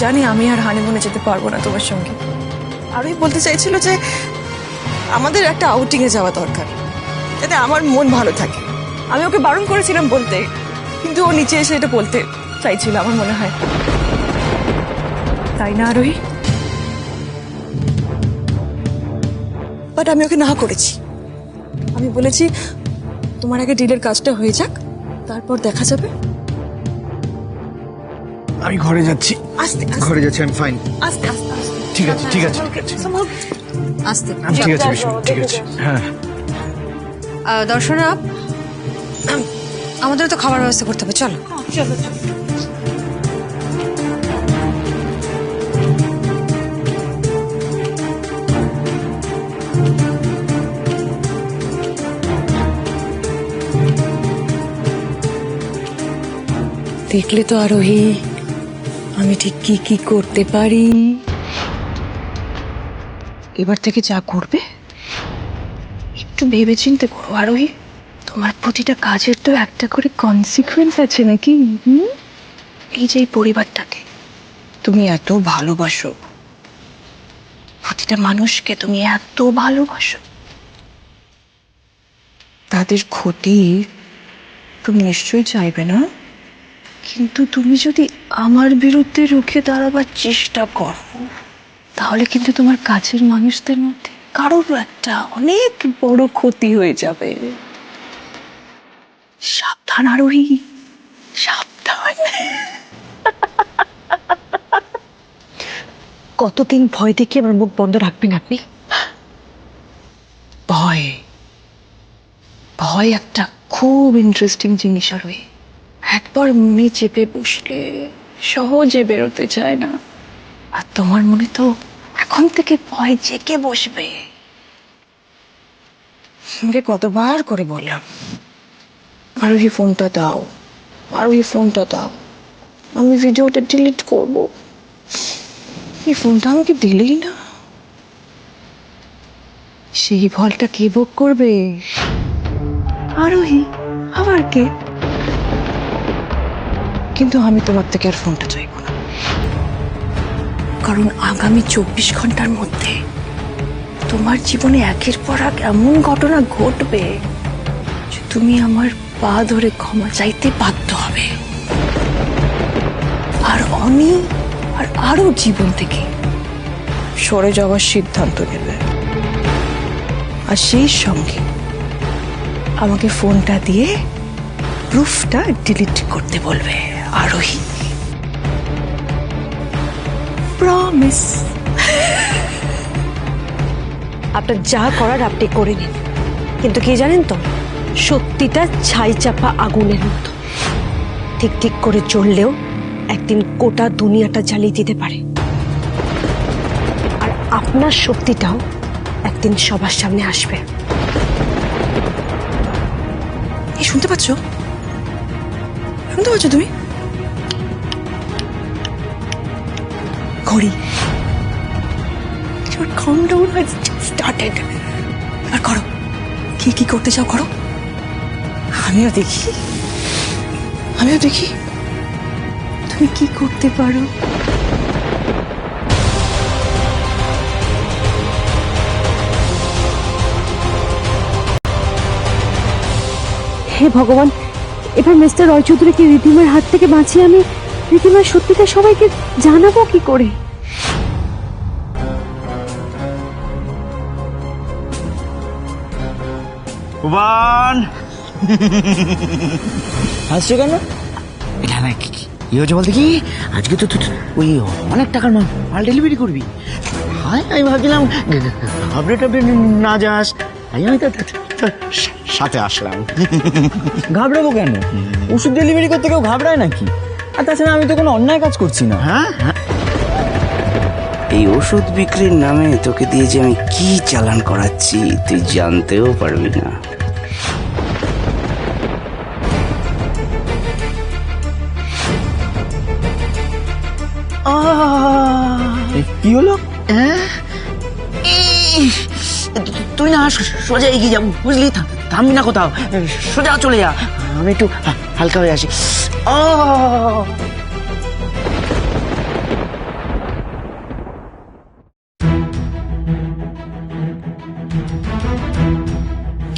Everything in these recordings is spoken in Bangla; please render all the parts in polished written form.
জানি আমি আর হানিমুনে যেতে পারবো না তোমার সঙ্গে। আরোই বলতে চাইছিল যে আমাদের একটা আউটিং এ যাওয়া দরকার, যাতে আমার মন ভালো থাকে। আমি ওকে বারণ করেছিলাম বলতে, কিন্তু ও নিচে এসে এটা বলতে চাইছিল আমার মনে হয়, তাই না আরোহী? বাট আমি ওকে না করেছি। আমি বলেছি তোমার আগে ডিলের কাজটা হয়ে যাক, তারপর দেখা যাবে। আমি ঘরে যাচ্ছি। আস্তে ঘরে যাচ্ছি, আমি ফাইন। আস্তে আস্তে আস্তে। ঠিক আছে ঠিক আছে আস্তে। ঠিক আছে বিশু, ঠিক আছে। হ্যাঁ দর্শনা, আমাদের তো খাবার ব্যবস্থা করতে হবে, চলো। চলো। দেখলে তো আরোহী, আমি ঠিক কি কি করতে পারি। এবার থেকে যা করবে একটু ভেবেচিন্তে করো আরোহী। তোমার প্রতিটা কাজের তো একটা করে কনসিকুয়েন্স আছে নাকি? এই যে এই পরিবারটাকে তুমি এত ভালোবাসো, প্রতিটা মানুষকে তুমি এত ভালোবাসো, তাদের ক্ষতি তুমি নিশ্চয়ই চাইবে না। কিন্তু তুমি যদি আমার বিরুদ্ধে রুখে দাঁড়াবার চেষ্টা করো, তাহলে কিন্তু তোমার কাছের মানুষদের মধ্যে কারোর একটা অনেক বড় ক্ষতি হয়ে যাবে। সাবধান আরোহী, সাবধান। কতদিন ভয় দেখে আমার মুখ বন্ধ রাখবেন আপনি? ভয়, ভয় একটা খুব ইন্টারেস্টিং জিনিস আরোহী। একবার মনে চেপে বসলে সহজে বেরোতে চায় না। আর তোমার মনে তো এখন থেকে ভয় জেগে বসবে। আমাকে কতবার করে বললাম, আরোহী ফোনটা দাও, আরোহী ফোনটা দাও, আমি ভিডিওটা ডিলিট করব। এই ফোনটা আমাকে দিলেই না। সেই ফলটা কে ভোগ করবে? আরোহী, আবার কে? কিন্তু আমি তোমার থেকে আর ফোনটা চাইব না, কারণ আগামী 24 ঘন্টার মধ্যে তোমার জীবনে একের পর এক এমন ঘটনা ঘটবে যে তুমি আমার পা ধরে ক্ষমা চাইতে বাধ্য হবে, আর অনি আর আরো জীবন থেকে সরে যাওয়ার সিদ্ধান্ত নেবে। আর সেই সঙ্গে আমাকে ফোনটা দিয়ে প্রুফটা ডিলিট করতে বলবে আরোহী। প্রমিস। আপনার যা করার আপনি করে নিন, কিন্তু কি জানেন তো, সত্যিটা ছাই চাপা আগুনের মতো, ঠিক ঠিক করে চললেও একদিন গোটা দুনিয়াটা জ্বালিয়ে দিতে পারে। আর আপনার সত্যিটাও একদিন সবার সামনে আসবে। এই শুনতে পাচ্ছ? শুনতে পাচ্ছ তুমি? ঘড়ি। Your countdown has just started. আর করো, কি কি করতে চাও করো। আমিও দেখি, আমিও দেখি তুমি কি করতে পারো। হে ভগবান, এবার মিস্টার রয় চৌধুরীকে রিধিমার হাত থেকে বাঁচিয়ে আমি রিধিমার সত্যিটা সবাইকে জানাবো কি করে? ভগবান, হাসছো কেন? এটা না কি কি হয়েছে বলতে কি, আজকে তো ওই অনেক টাকার মাল ডেলিভারি করবি। হায়, আমি ভাবছিলাম আপডেট না যাস, তাই আমি তো সাথে আসলাম। ঘাবড়াবো কেন? ওষুধ ডেলিভারি করতে কেউ ঘাবড়ায় নাকি? আর তাছাড়া আমি তো কোনো অন্যায় কাজ করছি না। হ্যাঁ, এই ওষুধ বিক্রির নামে তোকে দিয়ে যে আমি কি চালান করাচ্ছি তুই জানতেও পারবি না। কি হলো? তুই না সোজা এগিয়ে যাবো, বুঝলি? থামবি না কোথাও, সোজা চলে যা। আমি একটু হালকা হয়ে আসি।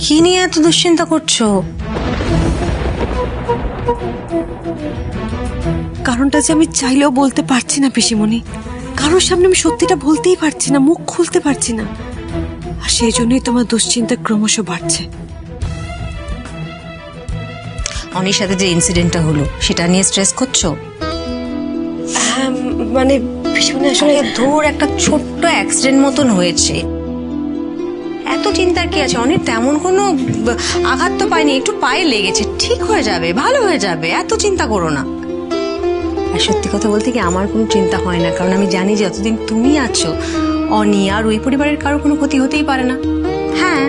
কি নিয়ে এত দুশ্চিন্তা করছো? কারণটা যে আমি চাইলেও বলতে পারছি না পিসিমণি। কারোর সামনে আমি সত্যিটা বলতেই পারছি না, মুখ খুলতে পারছি না, আর সেই জন্যই তোমার দুশ্চিন্তা ক্রমশ বাড়ছে। অনির সাথে যে ইনসিডেন্টটা হলো সেটা নিয়ে স্ট্রেস করছো? মানে পিসিমণি আসলে ধর একটা ছোট্ট অ্যাক্সিডেন্ট মতন হয়েছে, এত চিন্তার কি আছে? অনেক তেমন কোনো আঘাত তো পায়নি, একটু পায়ে লেগেছে, ঠিক হয়ে যাবে, ভালো হয়ে যাবে, এত চিন্তা করো না। আর সত্যি কথা বলতে কি আমার কোনো চিন্তা হয় না, কারণ আমি জানি যে যতদিন তুমি আছো অনি আর ওই পরিবারের কারো কোনো ক্ষতি হতেই পারে না। হ্যাঁ,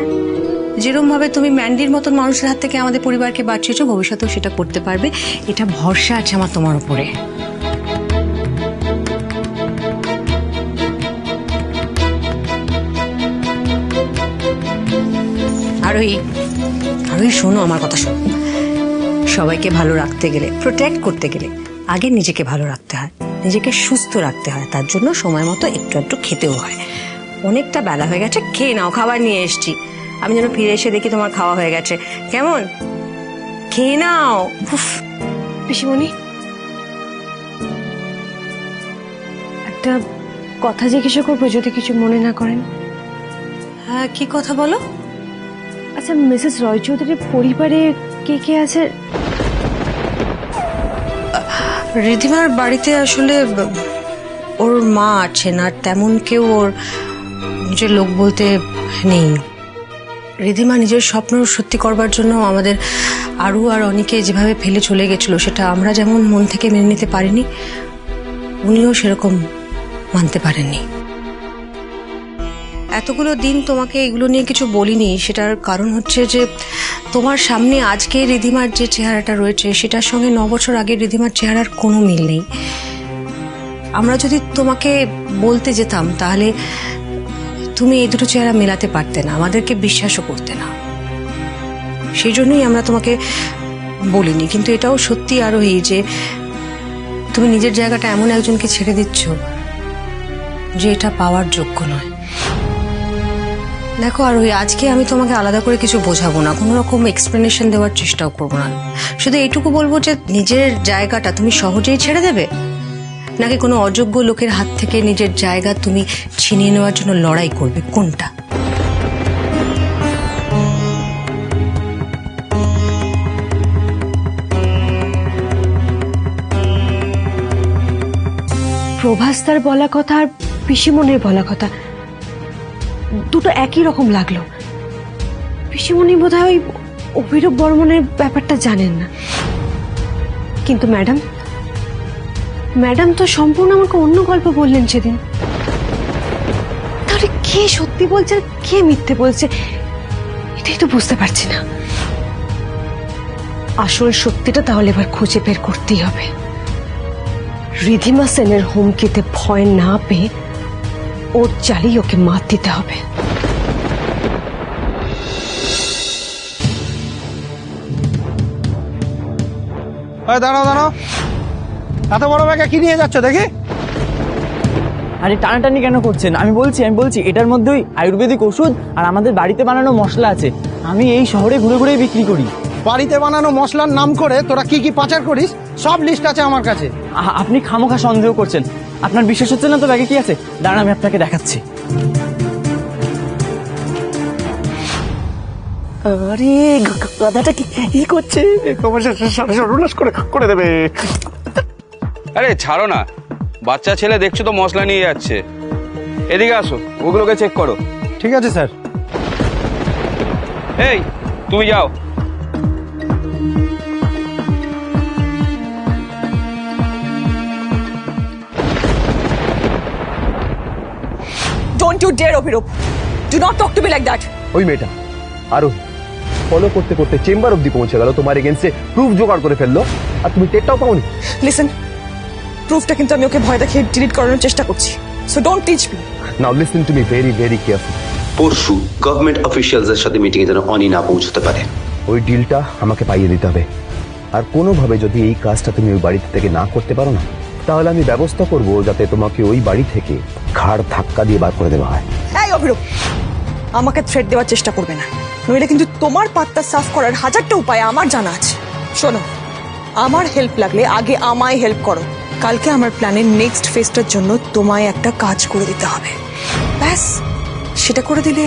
যেরকম ভাবে তুমি ম্যান্ডির মতন মানুষের হাত থেকে আমাদের পরিবারকে বাঁচিয়েছো, ভবিষ্যতেও সেটা করতে পারবে, এটা ভরসা আছে আমার তোমার উপরে। আরোহী শোনো, আমার কথা শোনো। সবাইকে ভালো রাখতে গেলে, প্রোটেক্ট করতে গেলে আগে নিজেকে ভালো রাখতে হয়, নিজেকে সুস্থ রাখতে হয়। তার জন্য সময় মতো একটু একটু খেতেও হয়। অনেকটা বেলা হয়ে গেছে, খেয়ে নাও, খাবার নিয়ে এসছি। আমি যেন ফিরে এসে দেখি তোমার খাওয়া হয়ে গেছে। কেমন? খেয়ে নাও। পিসিমণি, একটা কথা জিজ্ঞাসা করবো যদি কিছু মনে না করেন? হ্যাঁ, কি কথা বলো? আচ্ছা, মিসেস রয় চৌধুরীর পরিবারে কে কে আছে? রিধিমার বাড়িতে আসলে ওর মা আছেন, আর তেমন কেউ ওর নিজের লোক বলতে নেই। রিধিমা নিজের স্বপ্ন সত্যি করবার জন্য আমাদের আরু আর অনিকে যেভাবে ফেলে চলে গেছিল, সেটা আমরা যেমন মন থেকে মেনে নিতে পারিনি, উনিও সেরকম মানতে পারেননি। এতগুলো দিন তোমাকে এগুলো নিয়ে কিছু বলিনি, সেটার কারণ হচ্ছে যে তোমার সামনে আজকে রিধিমার যে চেহারাটা রয়েছে সেটার সঙ্গে 9 বছর আগে রিধিমার চেহারার কোনো মিল নেই। আমরা যদি তোমাকে বলতে যেতাম তাহলে তুমি এই দুটো চেহারা মেলাতে পারতে না, আমাদেরকে বিশ্বাসও করতে না। সেই জন্যই আমরা তোমাকে বলিনি। কিন্তু এটাও সত্যি আরোহী যে তুমি নিজের জায়গাটা এমন একজনকে ছেড়ে দিচ্ছ যে এটা পাওয়ার যোগ্য নয়। দেখো আরোহী, আজকে আমি তোমাকে আলাদা করে কিছু বোঝাবো না, কোনো রকম এক্সপ্লেনেশন দেওয়ার চেষ্টাও করবো না। শুধু এইটুকু বলবো যে নিজের জায়গাটা তুমি সহজেই ছেড়ে দেবে, নাকি কোনো অযোগ্য লোকের হাত থেকে নিজের জায়গা তুমি ছিনিয়ে নেওয়ার জন্য লড়াই করবে, কোনটা? প্রভাস তার বলা কথা আর পিসিমণির বলা কথা দুটো একই রকম লাগলো। পিসিমণি বোধহয় ওই অভিরূপ বর্মনের ব্যাপারটা জানেন না, কিন্তু ম্যাডাম তো সম্পূর্ণ আমাকে অন্য গল্প বললেন সেদিন। তাহলে কে সত্যি বলছে আর কে মিথ্যে বলছে এটাই তো বুঝতে পারছি না। আসল সত্যিটা তাহলে এবার খুঁজে বের করতেই হবে। রিধিমা সেনের হুমকিতে ভয় না পেয়ে ওর চালেই ওকে মাত দিতে হবে। দাঁড়াও, এত বড় ব্যাগে কি নিয়ে যাচ্ছ দেখি? আরে টানাটানি কেন করছেন? আমি বলছি এটার মধ্যেই আয়ুর্বেদিক ওষুধ আর আমাদের বাড়িতে বানানো মশলা আছে। আমি এই শহরে ঘুরে ঘুরে বিক্রি করি। বাড়িতে বানানো মশলার নাম করে তোরা কি কি পাচার করিস সব লিস্ট আছে আমার কাছে। আপনি খামোখা সন্দেহ করছেন। আপনার বিশ্বাস হচ্ছে না তো ব্যাগে কি আছে? দাঁড়ান, আমি আপনাকে দেখাচ্ছি। আরে গাধাটা কি করছে? সর্বনাশ করে দেবে। আরে ছাড়ো না, বাচ্চা ছেলে দেখছো তো মশলা নিয়ে যাচ্ছে। এদিকে আসো, ওগুলোকে চেক করো। ঠিক আছে স্যার। এই তুমি যাও। Don't you dare, Abhirup. Do not talk to me like that. ওই মেয়েটা আরোহী ফলো করতে করতে চেম্বার অব্দি পৌঁছে গেল, তোমার এগেন্সে প্রুফ জোগাড় করে ফেললো, আর তুমি টেরটাও পাওনি। Listen, প্রুফটা কিন্তু আমি ওকে ভয় দেখিয়ে ডিলিট করানোর চেষ্টা করছি। So don't teach me. Now listen to me very very careful. পরশু গভর্নমেন্ট অফিসিয়ালসদের সাথে মিটিংয়ে যেন অনি না পৌঁছতে পারে। ওই ডিলটা আমাকে পাইয়ে দিতে হবে, আর কোনোভাবে যদি এই কাজটা তুমি ওই বাড়ি থেকে না করতে পারো না, তাহলে আমি ব্যবস্থা করব যাতে তোমাকে ওই বাড়ি থেকে ঘাড় ধাক্কা দিয়ে বার করে দেওয়া হয়। এই অভিরূপ, আমাকে থ্রেট দেওয়ার চেষ্টা করবে না। নইলে কিন্তু তোমার পাত্তা সাফ করার হাজারটা উপায় আমার জানা আছে। শোনো, আমার হেল্প লাগলে আগে আমায় হেল্প করো। কালকে আমার প্ল্যানের নেক্সট ফেজটার জন্য তোমায় একটা কাজ করে দিতে হবে। ব্যাস, সেটা করে দিলে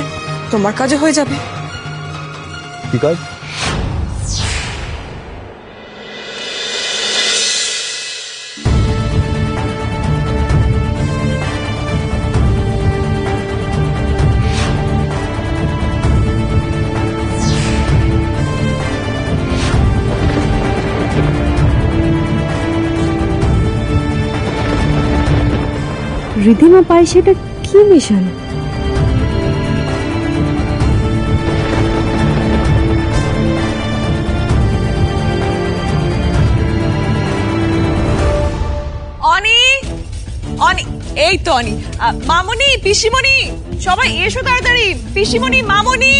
তোমার কাজও হয়ে যাবে। কি কাজ? রিধিমা পায় সেটা কি মিশন? অনি, অনি, এই তো অনি। মামনি, পিসিমণি, সবাই এসো তাড়াতাড়ি। পিসিমণি, মামনি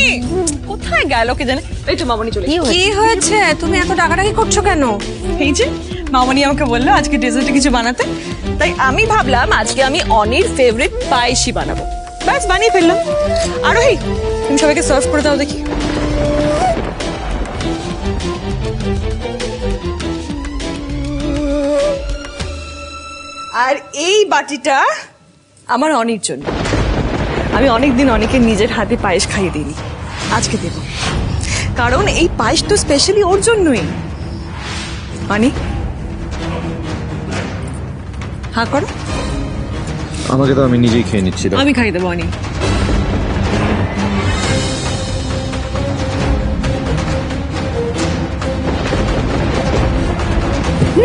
কোথায় গেল কে জানে? এই তো মামনি চলে এসেছে। কি হয়েছে? তুমি এত ডাকাডাকি করছো কেন? এই যে মামনি আমাকে বললো আজকে ডেজার্টে কিছু বানাতে, তাই আমি ভাবলাম আজকে আমি অনির ফেভারিট পায়েসই বানাবো। ব্যাস, বানিয়ে ফেললাম। আরোহী, তুমি সবাইকে সার্ভ করে দাও দেখি। আর এই বাটিটা আমার অনির জন্য। আমি অনেকদিন অনেকে নিজের হাতে পায়েস খাইয়ে দিইনি, আজকে দেব। কারণ এই পায়েস তো স্পেশালি ওর জন্যই। অনি, হ্যাঁ করো। আমাকে তো আমি নিজেই খেয়ে নিচ্ছি। আমি খাইয়ে দেবো অনি।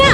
না